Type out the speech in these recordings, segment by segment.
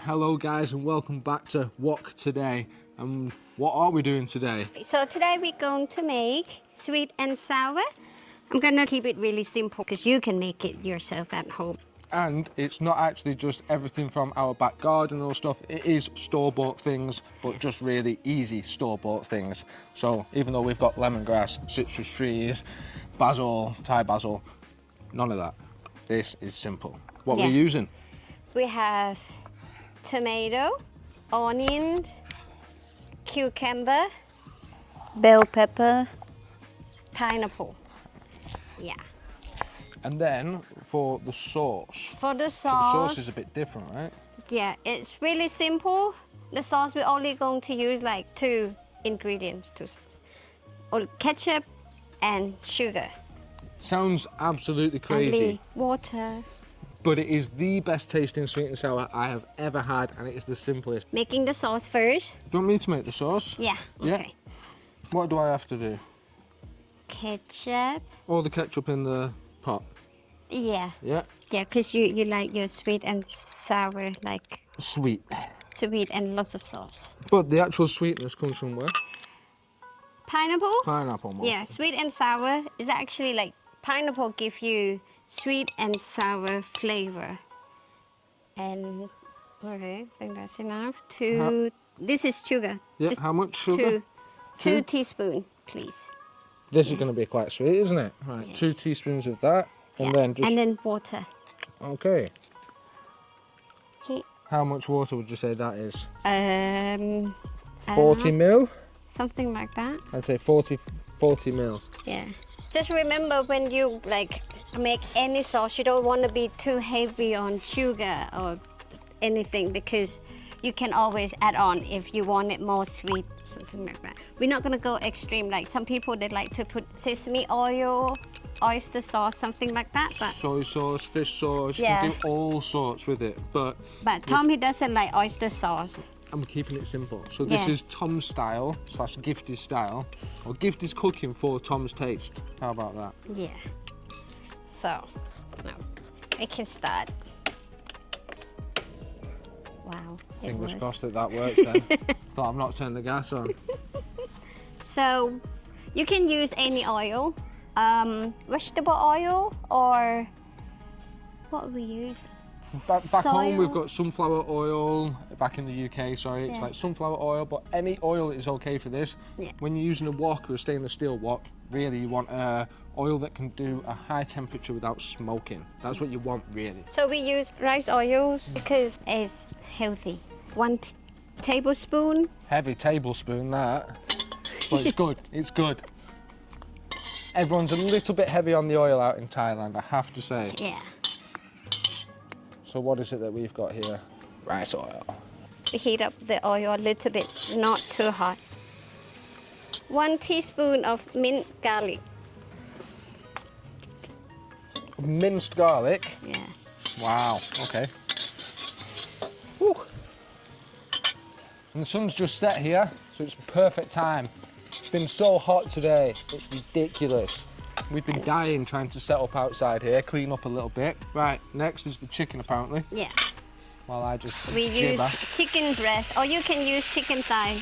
Hello guys and welcome back to Wok Today. And what are we doing today? So today we're going to make sweet and sour. I'm gonna keep it really simple because you can make it yourself at home. And it's not actually just everything from our back garden or stuff. It is store-bought things, but just really easy store-bought things. So even though we've got lemongrass, citrus trees, basil, Thai basil, none of that. This is simple. What we're using? We have tomato, onions, cucumber, bell pepper, pineapple. Yeah. And then for the sauce. For the So the sauce, sauce is a bit different, right? yeah, it's really simple. The sauce we're only going to use like two ingredients, or ketchup and sugar. Sounds absolutely crazy. Only water. But it is the best tasting sweet and sour I have ever had, and it is the simplest. Making the sauce first. Do you want me to make the sauce? Yeah. Yeah. Okay. What do I have to do? Ketchup. All the ketchup in the pot? Yeah. Yeah. Yeah, because you like your sweet and sour, like Sweet. sweet and lots of sauce. But the actual sweetness comes from where? Pineapple? Pineapple mostly. Yeah, sweet and sour is actually like pineapple give you sweet and sour flavor. And okay, I think that's enough. This is sugar. Yeah, Just how much sugar? Two teaspoons, please. This is going to be quite sweet, isn't it? Right, yeah. 2 teaspoons of that, and then just... And then water. Okay. How much water would you say that is? 40 mil? Something like that. I'd say 40 mil. Yeah. Just remember when you like make any sauce, you don't want to be too heavy on sugar or anything because you can always add on if you want it more sweet, something like that. We're not gonna go extreme. Like some people, they like to put sesame oil, oyster sauce, something like that. But soy sauce, fish sauce, yeah. You can do all sorts with it. But Tom, he doesn't like oyster sauce. I'm keeping it simple. So this is Tom's style / Gifty's style, or Gifty's cooking for Tom's taste. How about that? Yeah. So, now we can start. Wow. Fingers crossed that works then. Thought I've not turned the gas on. So, you can use any oil, vegetable oil, or what we use. Back home we've got sunflower oil. Back in the UK, sorry, it's like sunflower oil, but any oil is okay for this. Yeah. When you're using a wok or a stainless steel wok, really you want oil that can do a high temperature without smoking. That's what you want, really. So we use rice oils because it's healthy. 1 tablespoon. Heavy tablespoon, that. But it's good, it's good. Everyone's a little bit heavy on the oil out in Thailand, I have to say. Yeah. So what is it that we've got here? Rice oil. We heat up the oil a little bit, not too hot. 1 teaspoon of minced garlic. Minced garlic? Yeah. Wow, okay. Woo. And the sun's just set here, so it's perfect time. It's been so hot today, it's ridiculous. We've been dying trying to set up outside here, clean up a little bit. Right, next is the chicken apparently. Yeah. While I just We use chicken breast, or you can use chicken thigh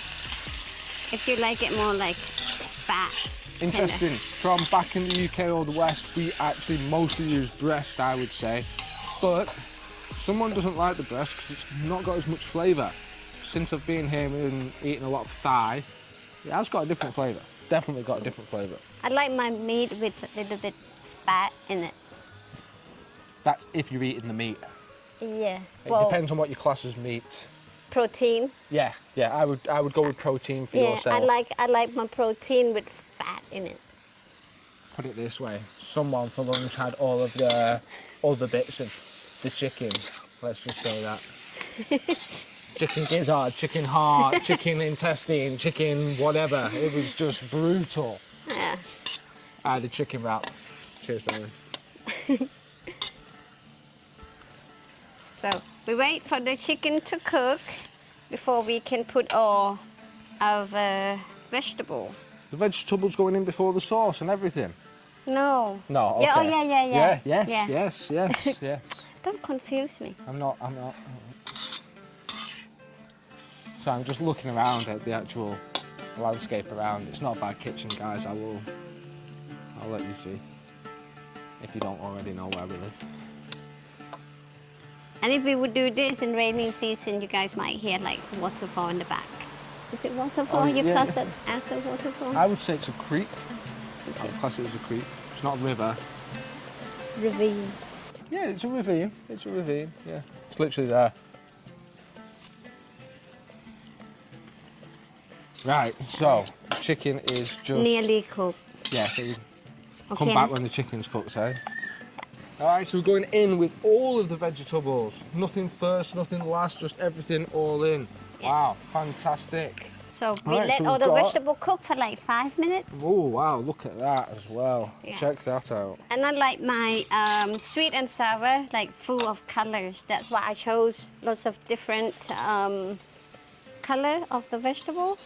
if you like it more like fat. Interesting, from back in the UK or the West, we actually mostly use breast, I would say. But someone doesn't like the breast because it's not got as much flavour. Since I've been here and eating a lot of thigh, it has got a different flavour. Definitely got a different flavour. I like my meat with a little bit fat in it. That's if you're eating the meat. Yeah. It depends on what your class as meat. Protein. Yeah, I would go with protein for yourself. I like my protein with fat in it. Put it this way, someone for lunch had all of the other bits of the chicken. Let's just say that. Chicken gizzard, chicken heart, chicken intestine, chicken whatever. It was just brutal. Yeah. I had a chicken wrap. Cheers, darling. So we wait for the chicken to cook before we can put all of vegetable. The vegetables going in before the sauce and everything? No. No, okay. Yeah, oh yeah. Yes. Don't confuse me. I'm not. So I'm just looking around at the actual landscape around. It's not a bad kitchen, guys. I'll let you see if you don't already know where we live. And if we would do this in raining season, you guys might hear like waterfall in the back. Is it waterfall? Oh, You yeah. class it as a waterfall? I would say it's a creek. I would class it as a creek. It's not a river. Ravine. Yeah, it's a ravine. It's a ravine, yeah. It's literally there. Right, so chicken is just... Nearly cooked. Yeah, so we Okay. come back when the chicken's cooked, eh? All right, so we're going in with all of the vegetables. Nothing first, nothing last, just everything all in. Yeah. Wow, fantastic. So we Right, let so all we've the got- vegetable cook for like 5 minutes. Oh, wow, look at that as well. Yeah. Check that out. And I like my sweet and sour, like full of colors. That's why I chose lots of different color of the vegetable.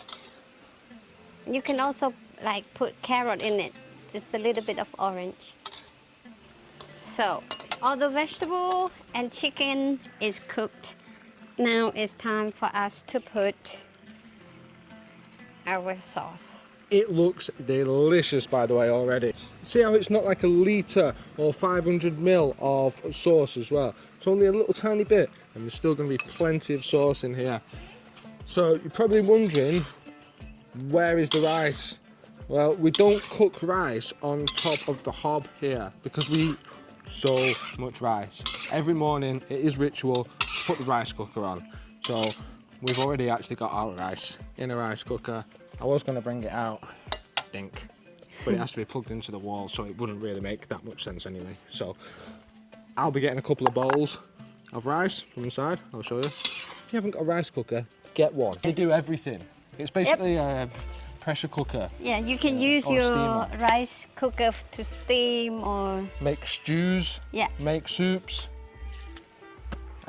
You can also like put carrot in it, just a little bit of orange. So all the vegetable and chicken is cooked. Now it's time for us to put our sauce. It looks delicious, by the way, already. See how it's not like a litre or 500 ml of sauce as well. It's only a little tiny bit, and there's still going to be plenty of sauce in here. So you're probably wondering, where is the rice? Well, we don't cook rice on top of the hob here because we eat so much rice. Every morning, it is ritual to put the rice cooker on. So we've already actually got our rice in a rice cooker. I was going to bring it out, dink, but it has to be plugged into the wall, so it wouldn't really make that much sense anyway. So I'll be getting a couple of bowls of rice from inside. I'll show you. If you haven't got a rice cooker, get one. They do everything. It's basically a pressure cooker. Yeah, you can use or your steamer. rice cooker to steam or Make stews, yeah. make soups,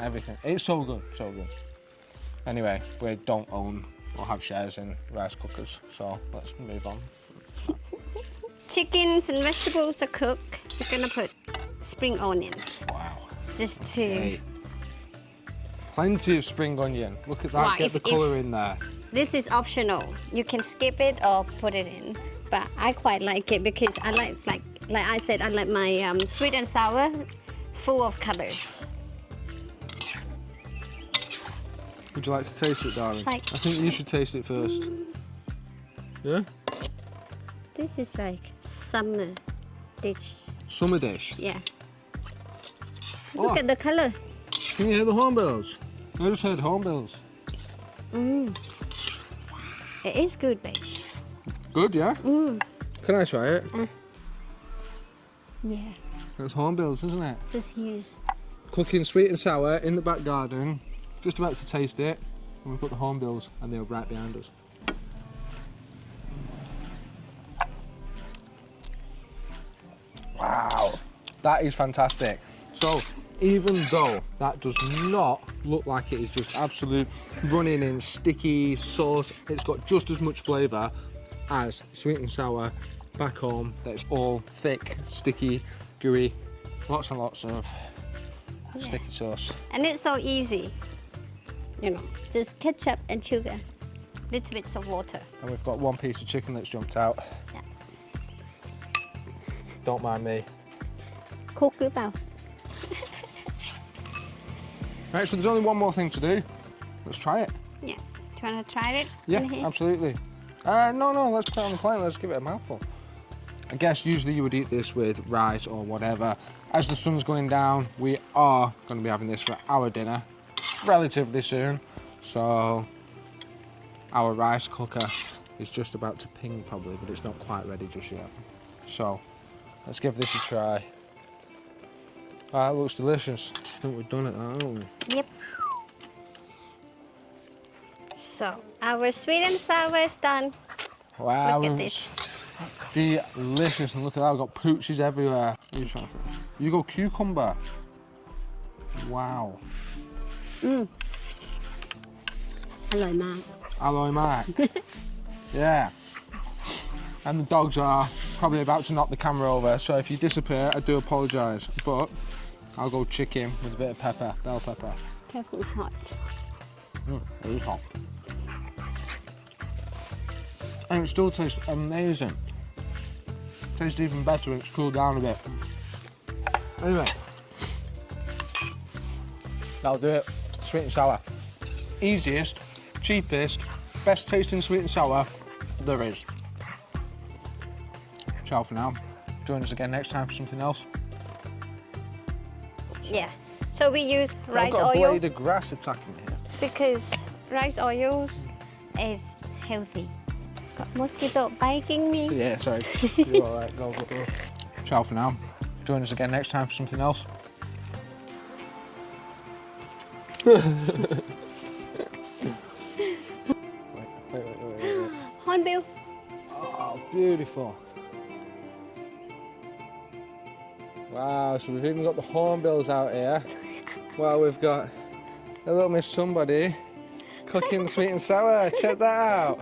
everything. It's so good, so good. Anyway, we don't own or have shares in rice cookers, so let's move on. Chickens and vegetables are cooked. We're gonna put spring onions Wow. just to. Okay. Plenty of spring onion. Look at that, Right, get if- the colour in there. This is optional. You can skip it or put it in, but I quite like it because I like I said, I like my sweet and sour, full of colors. Would you like to taste it, darling? It's like- I think you should taste it first. Yeah? This is like summer dish. Summer dish. Yeah. Look Oh. at the color. Can you hear the hornbills? I just heard hornbills. Mm. It is good, babe. Good, yeah? Mm. Can I try it? Yeah. That's hornbills, isn't it? Just here. Cooking sweet and sour in the back garden. Just about to taste it. And we've got the hornbills and they're right behind us. Wow, that is fantastic. So, even though that does not look like it is just absolute running in sticky sauce, it's got just as much flavour as sweet and sour back home. That's all thick, sticky, gooey, lots and lots of sticky sauce. And it's so easy. You know, just ketchup and sugar, little bits of water. And we've got one piece of chicken that's jumped out. Yeah. Don't mind me. คลุกหรือเปล่า Right, so there's only one more thing to do. Let's try it. Yeah. Do you want to try it? Yeah, in here? absolutely. No, let's put it on the plate. Let's give it a mouthful. I guess usually you would eat this with rice or whatever. As the sun's going down, we are going to be having this for our dinner relatively soon. So our rice cooker is just about to ping probably, but it's not quite ready just yet. So let's give this a try. That looks delicious. I think we've done it, haven't we? Yep. So our sweet and sour is done. Wow, Look at it's delicious. And look at that, we've got pooches everywhere. You try first. You go cucumber. Wow. อร่อยมาก Aloy Mac. Yeah. And the dogs are probably about to knock the camera over, so if you disappear, I do apologise. But I'll go chicken with a bit of pepper, bell pepper. Careful, it's hot. It is hot. And it still tastes amazing. Tastes even better when it's cooled down a bit. Anyway, that'll do it. Sweet and sour. Easiest, cheapest, best tasting sweet and sour there is. Ciao for now. Join us again next time for something else. Yeah. So we use rice I've got a oil blade of grass attacking me here. because rice oils is healthy. Got mosquito biting me. Yeah, sorry. You're all right. Go. Ciao for now. Join us again next time for something else. Wait. Hornbill. Oh, beautiful. Wow, so we've even got the hornbills out here. Well, we've got a little Miss Somebody cooking sweet and sour. Check that out.